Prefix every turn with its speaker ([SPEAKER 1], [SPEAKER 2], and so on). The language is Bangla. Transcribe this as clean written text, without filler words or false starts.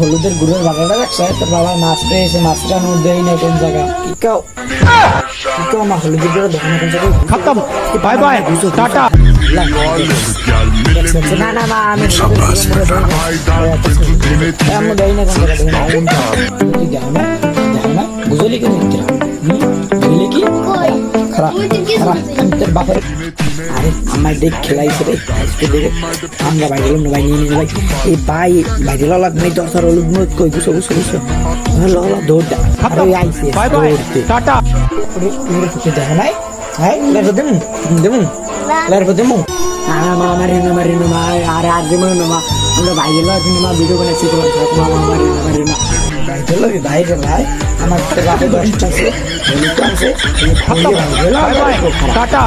[SPEAKER 1] হলুদের গুড়ের বাজারটা দেখছে তোর বাবা মাছ পেয়েছে মাছটা নোট দেয় না কোন জায়গা কি কাও আমার হলুদের গুড়ের দোকানে কোন জায়গায়
[SPEAKER 2] खत्म बाय बाय टाटा
[SPEAKER 1] না না মা আমি আমি দেই না কোন জায়গা বুঝলি কি বুঝলি কি খারাপ খারাপ তোর বাপের আরে আমার দেখ খেলাইছে রে আজকে দেখে আমরা বাইরে গেলাম ভাই নিয়ে নিয়ে ভাই এই ভাই বাইরে লাগ নেই দরকার হলো মুখ কই গুছো গুছো গুছো হলো হলো দৌড়টা আরে আইছে
[SPEAKER 2] बाय बाय टाटा
[SPEAKER 1] পুরো ফুটে দেখো নাই হ্যাঁ লের দেমু দেমু লের দেমু না মা মারিনো মা আরে আর দেমু না মা আমরা বাইরে লাগ মা ভিডিও বানাইছি তোমার মা মারিনো বাইরে ভাই আমার বাপে 10টা আছে 10টা আছে
[SPEAKER 2] खत्म बाय बाय टाटा